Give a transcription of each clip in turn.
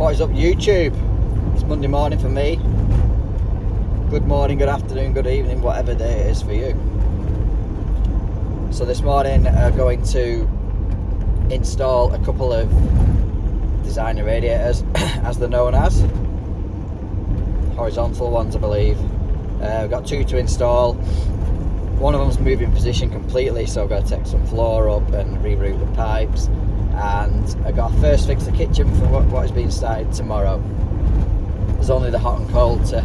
What is up, YouTube? It's Monday morning for me. Good morning, good afternoon, good evening, whatever day it is for you. So this morning I'm going to install a couple of designer radiators, as they're known as. Horizontal ones, I believe. We've got two to install. One of them's moving position completely, so I've got to take some floor up and reroute the pipes. And I got to first fix the kitchen for what is being started tomorrow. There's only the hot and cold to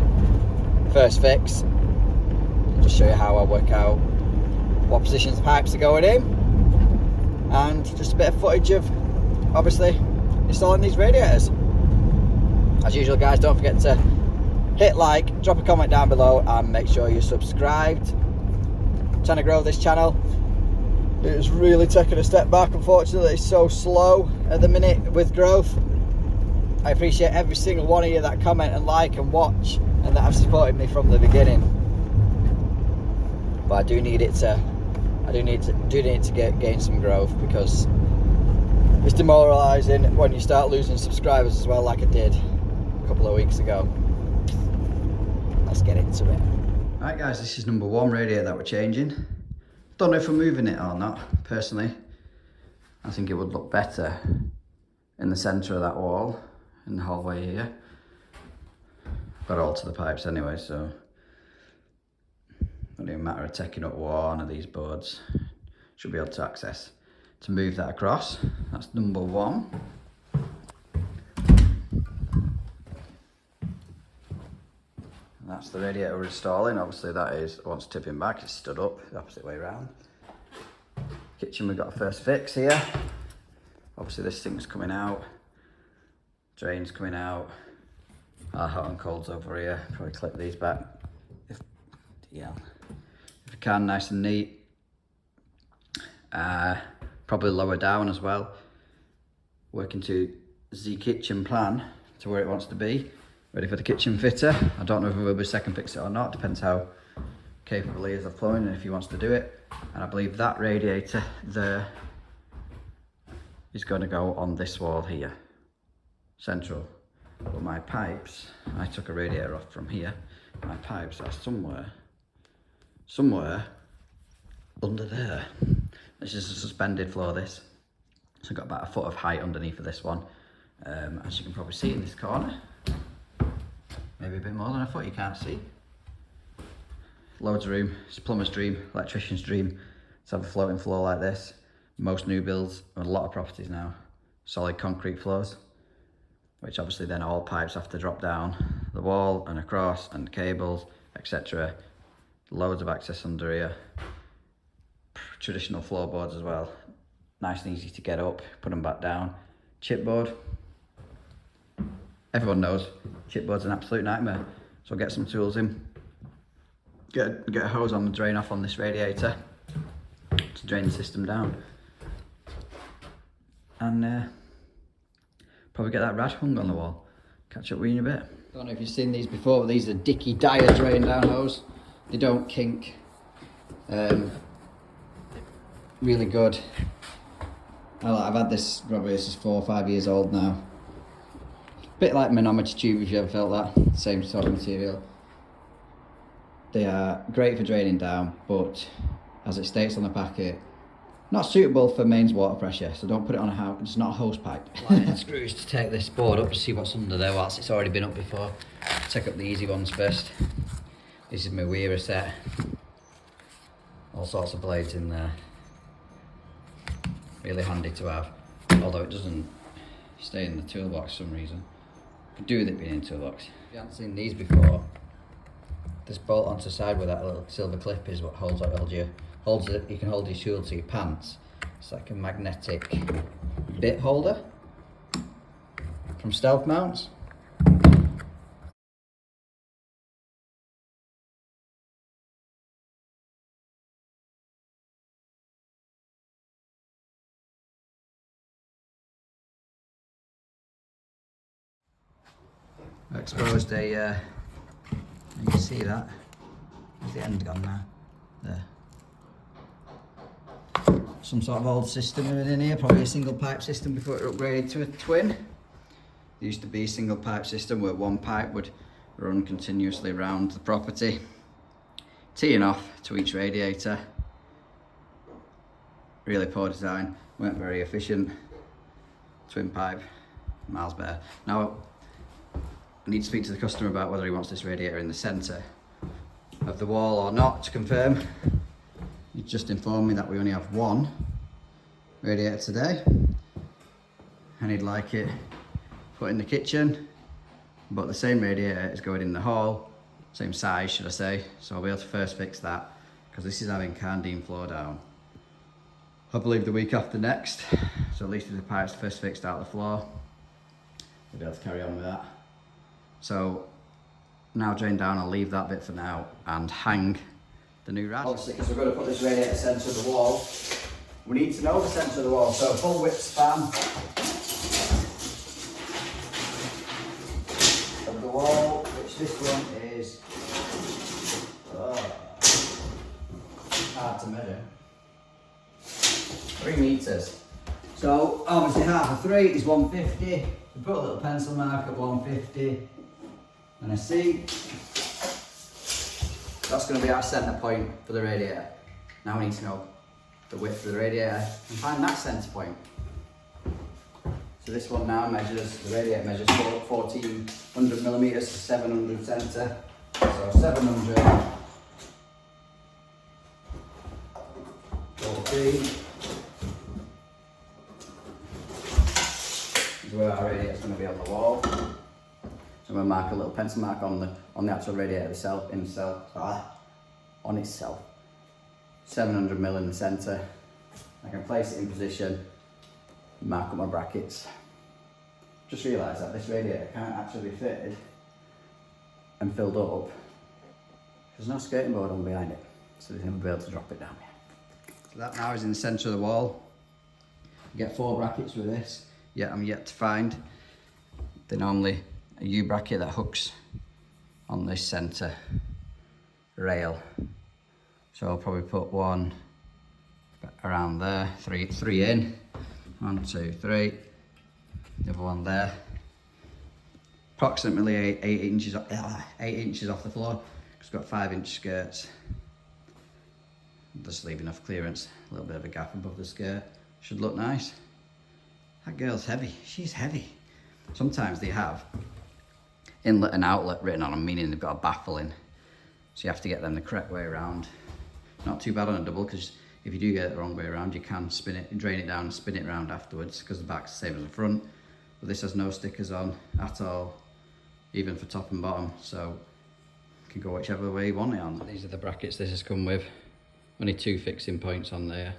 first fix. I'll just show you how I work out what positions the pipes are going in, and just a bit of footage of obviously installing these radiators. As usual, guys, don't forget to hit like, drop a comment down below, and make sure you're subscribed. Trying to grow this channel. It's really taking a step back, unfortunately. It's so slow at the minute with growth. I appreciate every single one of you that comment and like and watch and that have supported me from the beginning, but I do need to gain some growth, because it's demoralising when you start losing subscribers as well, like I did a couple of weeks ago. Let's get into it. Right guys, this is number one radiator that we're changing. Don't know if we're moving it or not. Personally, I think it would look better in the centre of that wall, in the hallway here. Got all to the pipes anyway, so not even a matter of taking up one of these boards. Should be able to access to move that across. That's number one. That's the radiator we're installing. Obviously that is, once tipping back, it's stood up the opposite way around. Kitchen, we've got a first fix here. Obviously this thing's coming out, drain's coming out, our hot and cold's over here. Probably clip these back if I can, nice and neat. Probably lower down as well, working to the kitchen plan to where it wants to be. Ready for the kitchen fitter. I don't know if we'll be second fix it or not, depends how capable he is of plumbing and if he wants to do it. And I believe that radiator there is going to go on this wall here, central. But my pipes, I took a radiator off from here. My pipes are somewhere under there. This is a suspended floor, this. So I've got about a foot of height underneath of this one. As you can probably see in this corner. Maybe a bit more than a foot, you can't see. Loads of room. It's a plumber's dream, electrician's dream to have a floating floor like this. Most new builds, a lot of properties now, solid concrete floors, which obviously then all pipes have to drop down the wall and across, and cables, etc. Loads of access under here. Traditional floorboards as well. Nice and easy to get up, put them back down. Chipboard. Everyone knows chipboard's an absolute nightmare. So get some tools in. Get a hose on the drain off on this radiator to drain the system down. And probably get that rad hung on the wall. Catch up with you in a bit. Don't know if you've seen these before, but these are Dicky Dyer drain down hose. They don't kink. Really good. I've had this, probably this is 4 or 5 years old now. Bit like manometer tube, if you ever felt that. Same sort of material. They are great for draining down, but as it states on the packet, not suitable for mains water pressure, so don't put it on a house. It's not a hose pipe. Line screws to take this board up to see what's under there whilst it's already been up before. Take up the easy ones first. This is my Weira set. All sorts of blades in there. Really handy to have, although it doesn't stay in the toolbox for some reason. Could do with it being in the toolbox. If you haven't seen these before, this bolt onto the side with that little silver clip is what holds it. You can hold your tool to your pants. It's like a magnetic bit holder from Stealth Mounts. I exposed a, you can see that. Where's the end gone now? There. some sort of old system in here, probably a single pipe system before it upgraded to a twin. There used to be a single pipe system where one pipe would run continuously around the property, teeing off to each radiator. Really poor design, weren't very efficient. Twin pipe, miles better. Now, I need to speak to the customer about whether he wants this radiator in the centre of the wall or not to confirm. He just informed me that we only have one radiator today, and he'd like it put in the kitchen, but the same radiator is going in the hall, same size should I say, so I'll be able to first fix that because this is having Carndean flow down. I believe the week after next, so at least with the pipes first fixed out the floor, we'll be able to carry on with that. So now drain down, I'll leave that bit for now and hang the new rad. Obviously, because we're going to put this radiator centre of the wall, we need to know the centre of the wall, so full width span of the wall, which this one is hard to measure, 3 metres. So obviously half of 3 is 150, we put a little pencil mark at 150 and a C. That's going to be our centre point for the radiator. Now we need to know the width of the radiator and find that centre point. So this one now measures, the radiator measures 1400 millimetres to 700 centre. So 700, 14 is where our radiator is going to be on the wall. So I'm going to mark a little pencil mark on the actual radiator itself, on itself. 700 mil in the centre. I can place it in position, mark up my brackets. Just realised that this radiator can't actually be fitted and filled up. There's no skirting board on behind it, so we're going to be able to drop it down here. So that now is in the centre of the wall. You get 4 brackets with this, yet I'm yet to find normally a U bracket that hooks on this centre rail. So I'll probably put one around there, three in. 1, 2, 3. The other one there. Approximately 8 inches off the floor, because it's got 5-inch skirts. Just leave enough clearance, a little bit of a gap above the skirt. Should look nice. That girl's heavy, she's heavy. Sometimes they have inlet and outlet written on them, meaning they've got a baffle in. So you have to get them the correct way around. Not too bad on a double, because if you do get it the wrong way around, you can spin it, drain it down and spin it around afterwards, because the back's the same as the front. But this has no stickers on at all, even for top and bottom, so you can go whichever way you want it on. These are the brackets this has come with. Only 2 fixing points on there.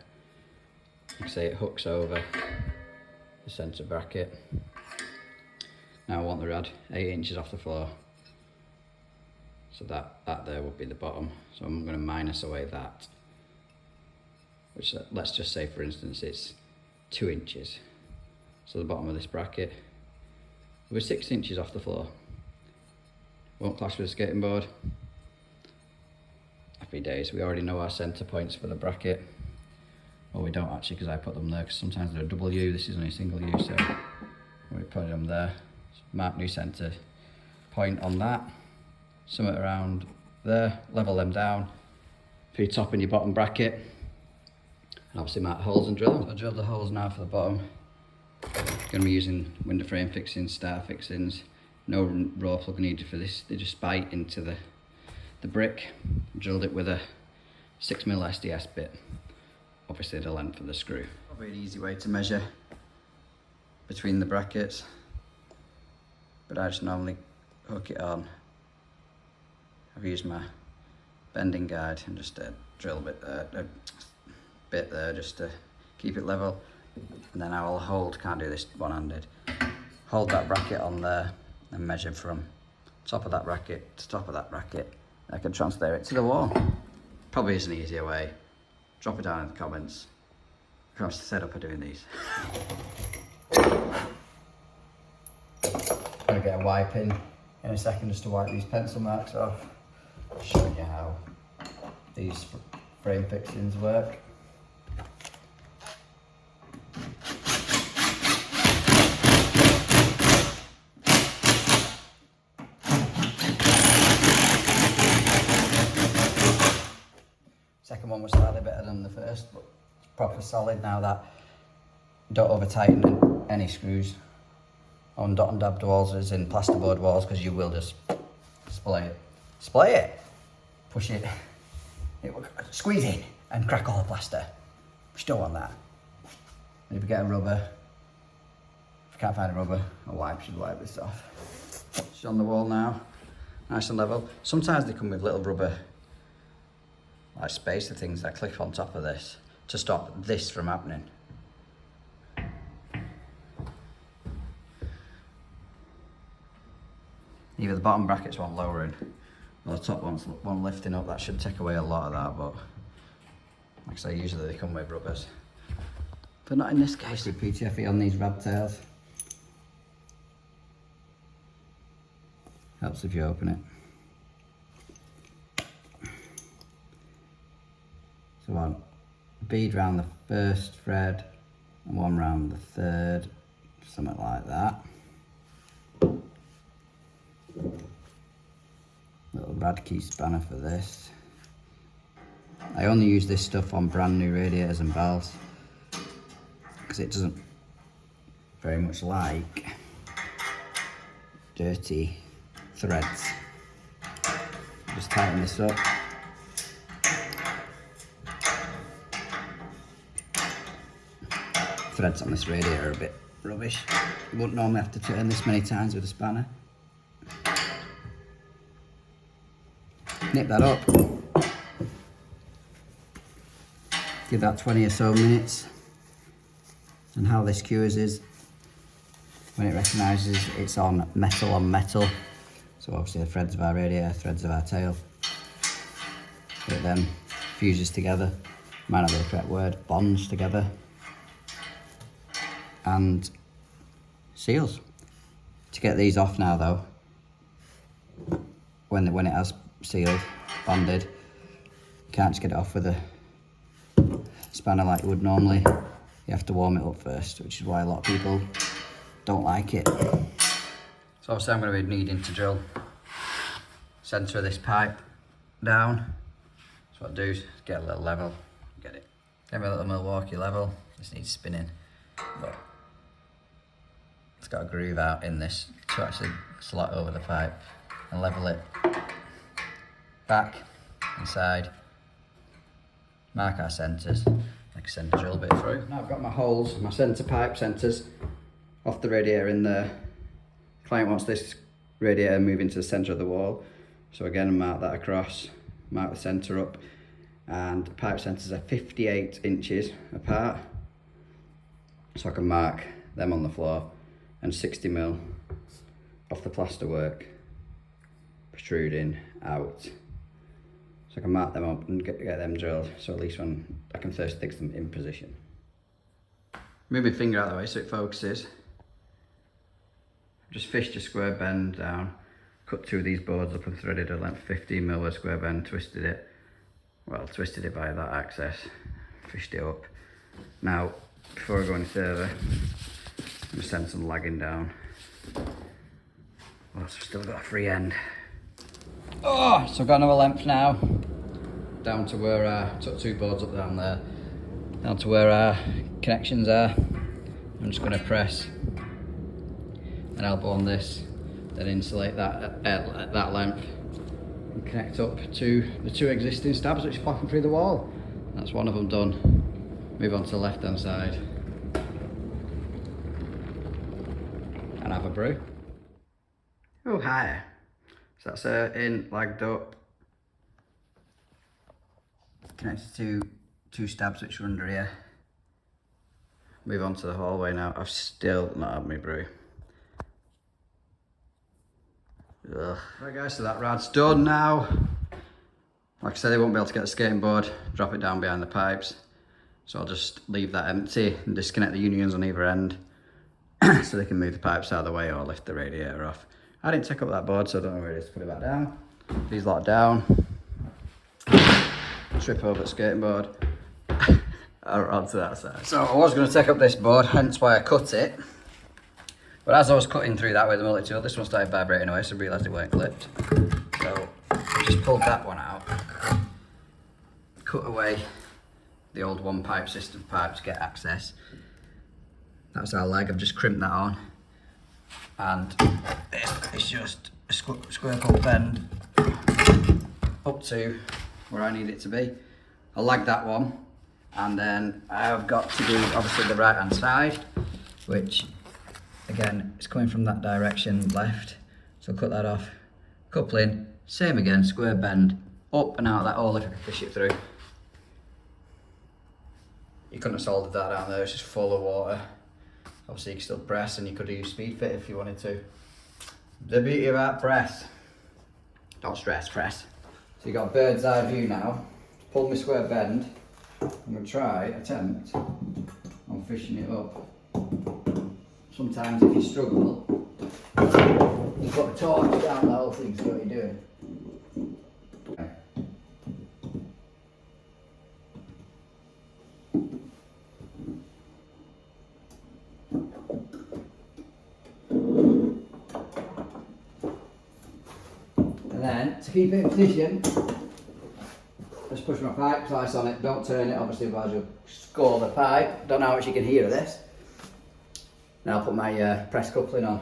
Like I say, it hooks over the centre bracket. Now I want the rad 8 inches off the floor. So that there would be the bottom. So I'm going to minus away that. Which let's just say for instance it's 2 inches. So the bottom of this bracket, we're 6 inches off the floor. Won't clash with the skating board. Happy days. We already know our centre points for the bracket. Well, we don't actually, because I put them there, because sometimes they're a double U, this is only a single U, so we put them there. So mark new centre point on that. Somewhere around there, level them down for your top and your bottom bracket. And obviously mark holes and drill them. So I drilled the holes now for the bottom. Going to be using window frame fixings, star fixings. No raw plug needed for this. They just bite into the brick. Drilled it with a 6mm SDS bit. Obviously the length of the screw. Probably an easy way to measure between the brackets, but I just normally hook it on. I've used my bending guide and just drill a bit there just to keep it level, and then I will hold, can't do this one-handed, hold that bracket on there and measure from top of that bracket to top of that bracket. I can transfer it to the wall. Probably is an easier way. Drop it down in the comments. Who wants to set up for doing these? Gonna get a wipe in a second just to wipe these pencil marks off. Showing you how these frame fixings work. one was slightly better than the first, but it's proper solid now. That don't over tighten any screws on dot and dabbed walls as in plasterboard walls, because you will just splay it, push it, squeeze in and crack all the plaster. We don't want that. Maybe get a rubber. If you can't find a rubber, a wipe should wipe this off. It's on the wall now, nice and level. Sometimes they come with little rubber, like spacer things that clip on top of this to stop this from happening. Either the bottom brackets want lowering, or the top one's one lifting up. That should take away a lot of that, but like I say, usually they come with rubbers. But not in this case. With PTFE on these rad tails. Helps if you open it. So one bead round the first thread and one round the third, something like that. Little rad key spanner for this. I only use this stuff on brand new radiators and valves because it doesn't very much like dirty threads. Just tighten this up. Threads on this radiator are a bit rubbish. You wouldn't normally have to turn this many times with a spanner. Nip that up. Give that 20 or so minutes. And how this cures is when it recognises it's on metal. So obviously the threads of our radiator, threads of our tail. It then fuses together, might not be the correct word, bonds together and seals. To get these off now though, when it has sealed, bonded, you can't just get it off with a spanner like you would normally. You have to warm it up first, which is why a lot of people don't like it. So obviously I'm going to be needing to drill centre of this pipe down. So what I do is get a little level, get me a little Milwaukee level. This needs spinning, but it's got a groove out in this to actually slot over the pipe and level it back, inside, mark our centres, I can send a drill bit through. Now I've got my holes, my centre pipe centres off the radiator in there. The client wants this radiator moving to the centre of the wall, so again mark that across, mark the centre up, and the pipe centres are 58 inches apart, so I can mark them on the floor, and 60mm off the plasterwork protruding out. So I can mark them up and get them drilled, so at least when I can first fix them in position. Move my finger out of the way so it focuses. Just fished a square bend down, cut two of these boards up and threaded a length 15mm with a square bend, twisted it by that access, fished it up. Now, before I go any further, I'm going to send some lagging down. Well, so I've still got a free end. Oh, so I've got another length now, down to where I took two boards up down there, down to where our connections are. I'm just going to press an elbow on this, then insulate that at that length and connect up to the two existing stabs which are popping through the wall. That's one of them done. Move on to the left hand side and have a brew. Oh hi. So that's in, lagged up, connected to two stabs which are under here. Move on to the hallway now. I've still not had my brew. Ugh. Right guys, so that rad's done now. Like I said, they won't be able to get the skating board, drop it down behind the pipes. So I'll just leave that empty and disconnect the unions on either end so they can move the pipes out of the way or lift the radiator off. I didn't take up that board, so I don't know where it is to put it back down. These locked down. Trip over the skating board. Onto that side. So I was going to take up this board, hence why I cut it. But as I was cutting through that with the multi-tool, this one started vibrating away, so I realised it weren't clipped. So I just pulled that one out. cut away the old one pipe system pipe to get access. That's our leg, I've just crimped that on. And it's just a square cut bend up to where I need it to be. I'll lag that one, and then I've got to do obviously the right hand side, which again is coming from that direction left. So cut that off, coupling, same again, square bend, up and out of that hole if I can fish it through. You couldn't have soldered that down there, it's just full of water. Obviously you can still press, and you could use speed fit if you wanted to. The beauty about press, don't stress, press. So you've got a bird's eye view now. Pull my square bend. I'm going to attempt on fishing it up. Sometimes if you struggle, you put a torch down the whole thing, see what you're doing. Okay. And then, to keep it in position, just push my pipe twice on it, don't turn it obviously, otherwise you'll score the pipe. Don't know how much you can hear of this. Now I'll put my press coupling on.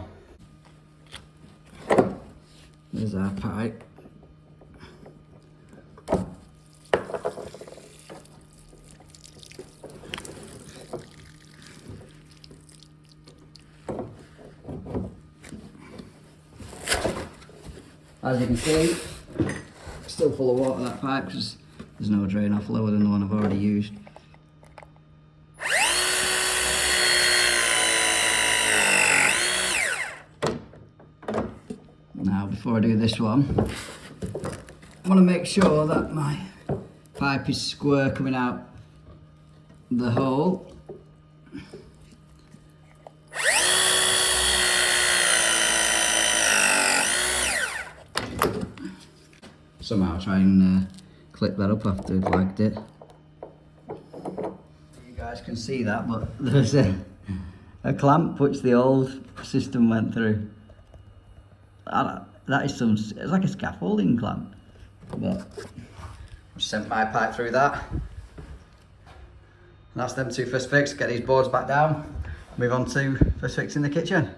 There's our pipe. As you can see, still full of water, that pipe, because there's no drain off lower than the one I've already used. Now before I do this one, I want to make sure that my pipe is square coming out the hole. Somehow try and clip that up after I've lagged it. You guys can see that, but there's a clamp which the old system went through. That is it's like a scaffolding clamp. But I've sent my pipe through that. And that's them two first fix. Get these boards back down. Move on to first fix in the kitchen.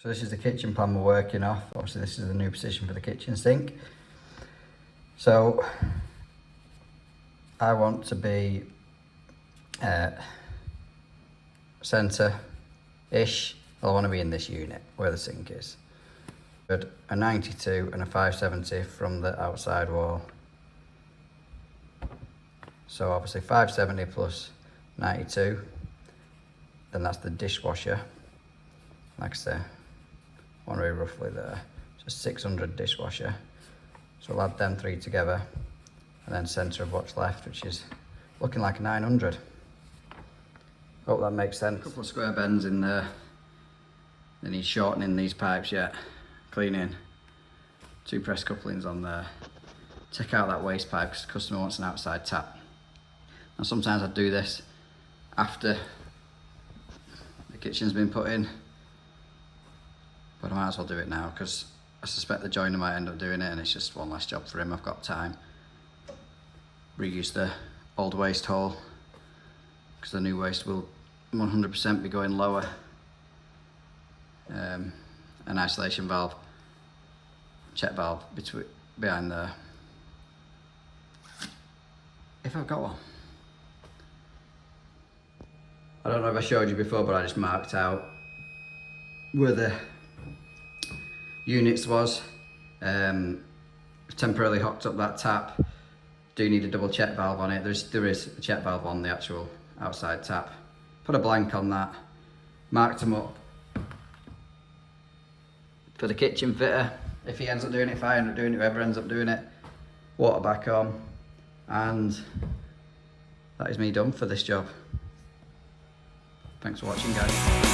So this is the kitchen plan we're working off. Obviously this is the new position for the kitchen sink. So I want to be centre-ish. I want to be in this unit where the sink is. But a 92 and a 570 from the outside wall. So obviously 570 plus 92, then that's the dishwasher. Like I say, one way roughly there, just 600 dishwasher. So we'll add them three together, and then centre of what's left, which is looking like a 900. Hope that makes sense. A couple of square bends in there. They need shortening these pipes yet. Cleaning. 2 press couplings on there. Take out that waste pipe because the customer wants an outside tap. And sometimes I do this after the kitchen's been put in. But I might as well do it now because I suspect the joiner might end up doing it and it's just one less job for him. I've got time. Reuse the old waste hole because the new waste will 100% be going lower. An isolation valve, check valve behind there. If I've got one. I don't know if I showed you before, but I just marked out where the units was. Temporarily hooked up that tap. Do need a double check valve on it. There is a check valve on the actual outside tap. Put a blank on that. Marked them up for the kitchen fitter. If he ends up doing it, if I end up doing it, whoever ends up doing it, water back on, and that is me done for this job. Thanks for watching, guys.